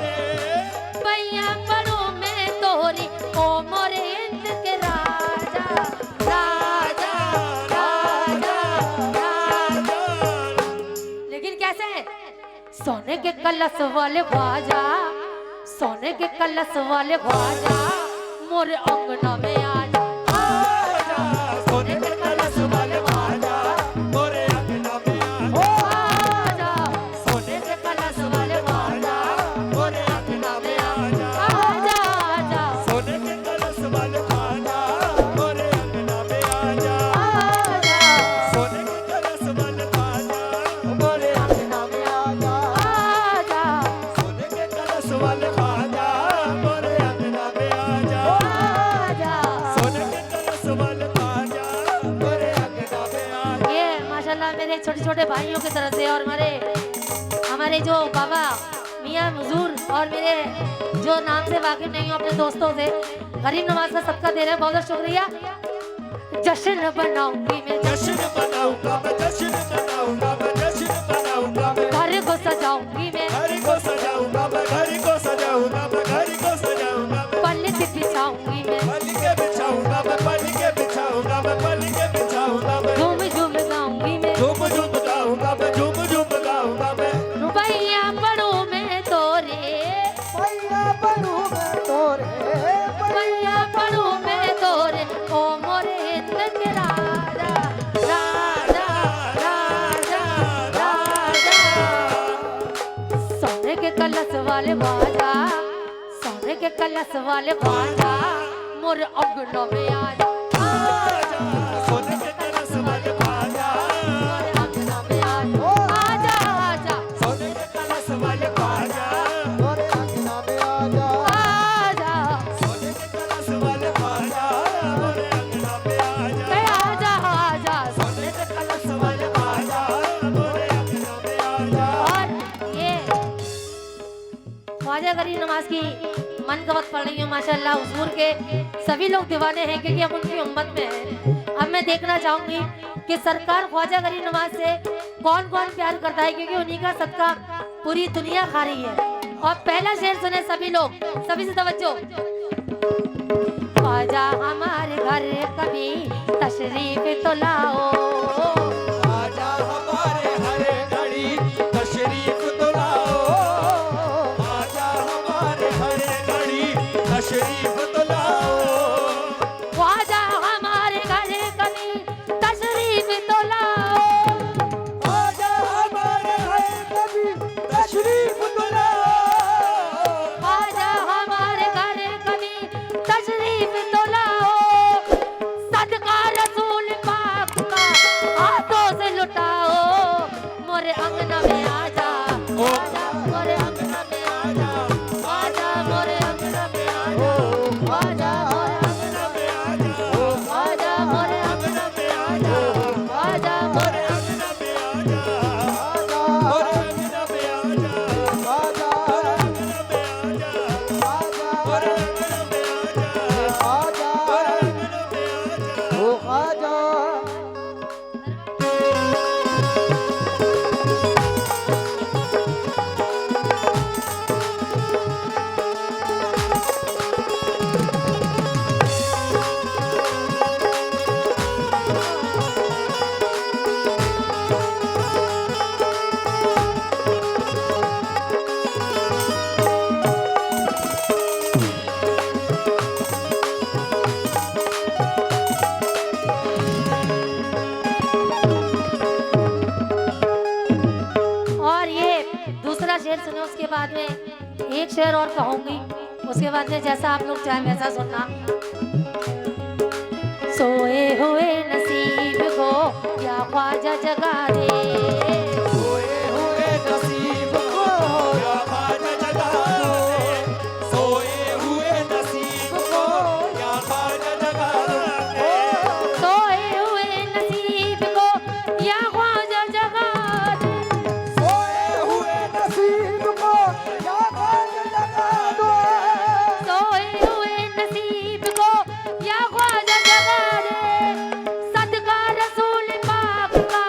रे पैया पड़ू मैं तोरी ओ मोरे इंद के राजा राजा राजा राजा। लेकिन कैसे है? सोने के कलश वाले ख्वाजा, सोने के कलश वाले ख्वाजा मोरे अंगना में आजा। सोने के कलश वाले ख्वाजा मोरे अंगना में आजा। सोने के कलश वाले ख्वाजा मोरे अंगना में आजा। सोने के कलश वाले ख्वाजा मोरे अंगना में आजा। सोने के कलश वाले ख्वाजा मोरे अंगना में आजा। सोने के कलश वाले ख्वाजा मोरे अंगना में आजा। सोने के कलश वाले ख्वाजा मोरे अंगना में आजा। ये माशाल्लाह मेरे छोटे छोटे भाइयों की तरफ से और हमारे जो बाबा मियां हुजूर और मेरे जो नाम से वाकिफ नहीं हो अपने दोस्तों से गरीब नवाज का सबका दे रहे हैं, बहुत बहुत शुक्रिया। जश्न बनाऊंगी मैं, जश्न बनाऊंगा मैं, जश्न बनाऊंगा मैं, जश्न बनाऊंगा मैं। घर को सजाऊंगी मैं, घर को सजाऊंगा मैं, घर को सजाऊंगा मैं, घर को सजाऊंगा मैं। पल्ली बिछाऊंगी मैं, पल्ली के बिछाऊंगा मैं, पल्ली के बिछाऊंगा मैं, पल्ली के बिछाऊंगा मैं। झूम झूम गाऊंगी मैं, झूम झूम गाऊंगा मैं, झूम झूम गाऊंगा मैं। रुपैया पड़ू मैं तोरे, पैया पड़ू मैं तोरे, रुपैया पड़ू मैं तोरे ओ मोरे हिंद के राजा राजा राजा राजा। सोने के कलश वाले ख्वाजा, सोने के कलश वाले ख्वाजा मोरे अंगना में आजा। सोने के कलश वाले ख्वाजा मोरे अंगना में आजा आजा सोने के कलश वाले ख्वाजा मोरे अंगना में आजा। आजा सोने के कलश वाले ख्वाजा मोरे अंगना में आजा। आजा आजा। सोने के कलश वाले ख्वाजा मोरे अंगना में आजा। और ये ख्वाजा गरीब नवाज की मन का वक्त पढ़ रही हूँ माशाल्लाह। हुजूर के सभी लोग दीवाने हैं क्योंकि हम उनकी उम्मत में हैं। अब मैं देखना चाहूंगी कि सरकार ख्वाजा गरीब नवाज से कौन कौन प्यार करता है, क्योंकि उन्हीं का सदका पूरी दुनिया खा रही है। और पहला शेर सुने सभी लोग, सभी से तवज्जो। ख्वाजा हमारे घर कभी तशरीफ तो लाओ, आजा हमारे हरे घड़ी तशरीफ तो लाओ। आजा हमारे हरे घड़ी तशरीफ तो लाओ। ख्वाजा हमारे घर कभी तशरीफ तो लाओ, आजा हमारे हरे कभी तशरीफ तो लाओ। ख्वाजा हमारे घर कभी तशरीफ तो लाओ। सदका रसूल पाक का हाथों से लुटाओ, मोरे अंगना में आजा आजा, मोरे अंगना में आजा आजा, मोरे अंगना में आजा आजा, मोरे अंगना में आजा आजा, मोरे अंगना में आजा आजा, मोरे मोरे अंगना में आजा। मोरे अंगना में आजा। आजा मोरे अंगना में आजा। ओ आजा और ये दूसरा शेर सुनो, उसके बाद में एक शेर और कहूंगी, उसके बाद में जैसा आप लोग चाहे वैसा सुनना। सोए हुए नसीब को या ख्वाजा जगा दे, सोए हुए नसीब को या ख्वाजा जगा दे। सोए हुए नसीब को या ख्वाजा जगा दे। सोए हुए नसीब को या ख्वाजा जगा दे, सोए हुए नसीब को या ख्वाजा जगा दो। सोए हुए नसीब को या ख्वाजा जगा दे। सदका रसूल पाक का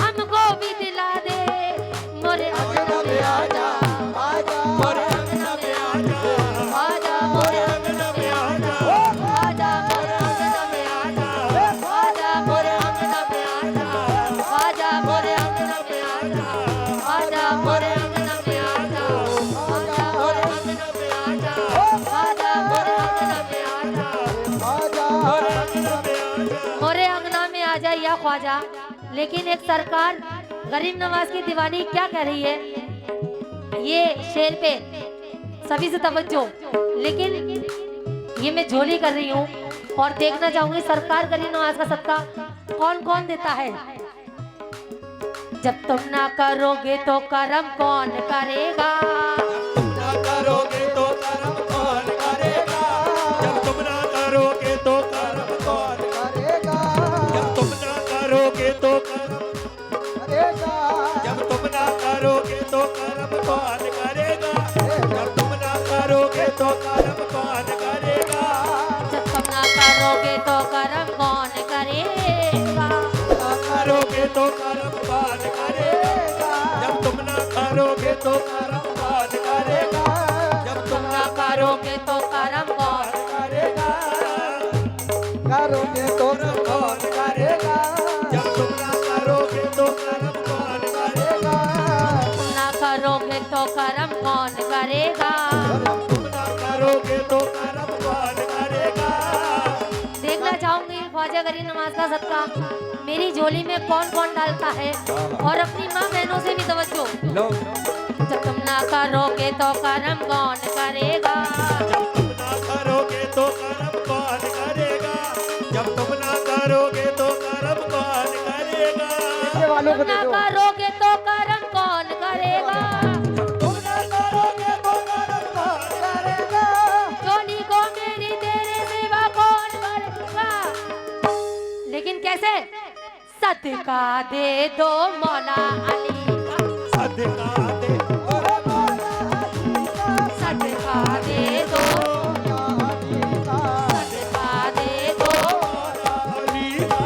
हमको ख्वाजा या ख्वाजा, लेकिन एक सरकार गरीब नवाज की दीवानी क्या कह रही है, ये शेर पे सभी से तवज्जो। लेकिन ये मैं झोली कर रही हूँ और देखना चाहूंगी सरकार गरीब नवाज का सदका कौन कौन देता है। जब तुम ना करोगे तो करम कौन करेगा, तुम ना करोगे तो कर्म कौन करेगा, जब तुम ना करोगे तो कर्म कौन करेगा जब तुम ना करोगे तो कर्म करेगा जब तुम ना करोगे तो कर्म कौन करेगा, जब तुम ना करोगे तो कर्म कौन करेगा, जब तुम ना करोगे तो करम कौन करेगा, ना करोगे तो कर्म कौन करेगा, जब तुम ना करोगे तो कर्म कौन करेगा, जब तुम ना करोगे तो करम कौन करेगा, करोगे तो कौन करेगा, जब तुम ना करोगे तो कर्म कौन करेगा, तुम ना करोगे तो करम कौन करेगा। तुम ना करोगे तो कर्म कौन करेगा। देखना चाहूंगी ख्वाजा गरीब नवाज का सदका मेरी झोली में कौन कौन डालता है, और अपनी माँ बहनों से भी तवज्जो। जब तुम ना करोगे तो करम कौन करेगा, जब तुम ना करोगे तो कर्म कौन करेगा, जब तुम ना करोगे तो कर्म कौन करेगा, ये वालों को तुम ना दे दो करोगे तो करम कौन करेगा, तुम ना करोगे तो कर्म कौन करेगा, झोली को मेरी तेरे सिवा कौन भरेगा। लेकिन कैसे, सदका दे दो मौला अली का, सदका दे सदका दे दो, सदका दे दो अली का,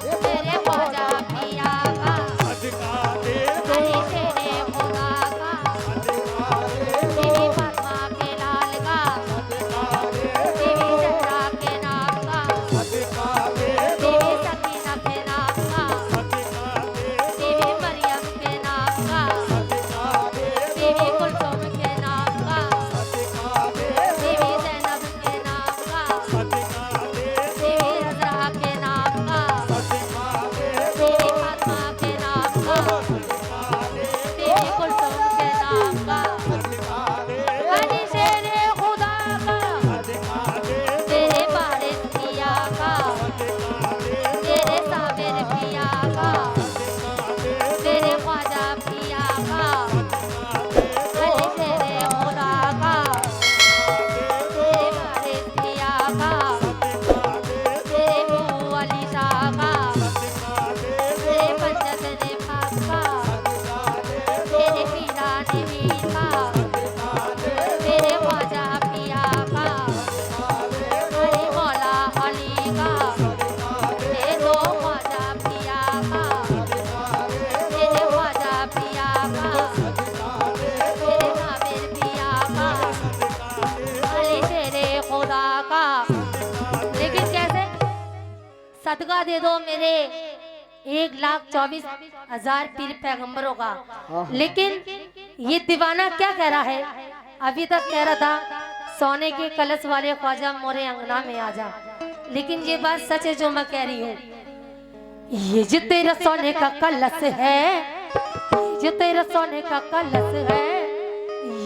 तेरे ख्वाजा पिया का, सदका दे दो, अली तेरे खुदा का, सदका दे दो, बीवी फातिमा के लाल का, सदका दे बीवी जहरा के नाम का, सदका दे दो, बीवी सकीना के नाम का, सदका दे बीवी मरियम के नाम का, सदका दे बीवी कुलसुम के नाम का, सदका दे बीवी ज़ैनब के नाम का, सदका दे बीवी रज़ा के नाम का, सदका दे बीवी फातिमा के नाम का, बीवी कुलसुम के नाम का, अली शेरे खुदा का, तेरे वारिस पिया का, तेरे साबिर पिया का, तेरे ख्वाजा पिया का, अली शेरे खुदा का, तेरे वारिस पिया का, तेरे मुँह अली शाह का, तेरे पंजत ने पाक का, तेरे पीरा ने मीर का, तेरे ख्वाजा पिया का, अली मौला अली का, ये दो ख्वाजा पिया का, तेरे ख्वाजा पिया का, तेरे साबिर पिया का, अली तेरे खुदा का। लेकिन कैसे, सदका दे दो मेरे 1,24,000 पीर पैगंबरों का। लेकिन ये दीवाना क्या कह रहा है, अभी तक कह रहा था सोने के कलश वाले ख्वाजा मोरे अंगना में आ जा, लेकिन ये बात सच है जो मैं कह रही हूँ। ये जो तेरा सोने का कलश है, ये जो तेरा सोने का कलश है,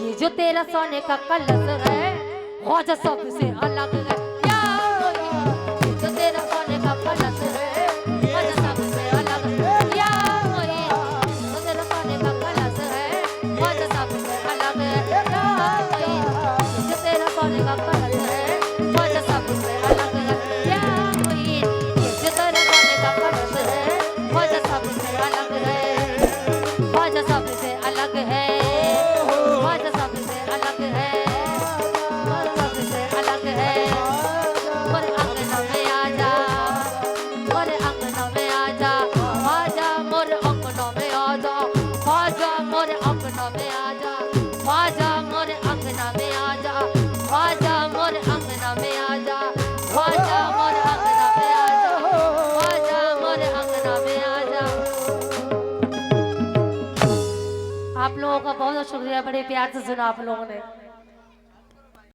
ये जो तेरा सोने का कलश है, ख्वाजा सबसे अलग है। या ये जो तेरा सोने का कलश है, ख्वाजा सबसे अलग है। या ये जो तेरा सोने का कलश है, ख्वाजा सबसे अलग है। या ये जो तेरा सोने का कलश है, ख्वाजा सबसे अलग है। या ये जो तेरा सोने का कलश है, ख्वाजा सबसे अलग है। ख्वाजा सबसे अलग है, ख्वाजा सबसे अलग है, ख्वाजा सबसे अलग है। मोरे अंगना में आजा, मोरे अंगना में आजा, ख्वाजा मोरे अंगना में आजा, ख्वाजा मोरे अंगना में आजा, ख्वाजा मोरे अंगना में आजा, ख्वाजा मोरे अंगना में आजा, ख्वाजा मोरे अंगना में आजा, ख्वाजा मोरे अंगना में आजा। आप लोगों का बहुत बहुत शुक्रिया, बड़े प्यार से सुना आप लोगों ने।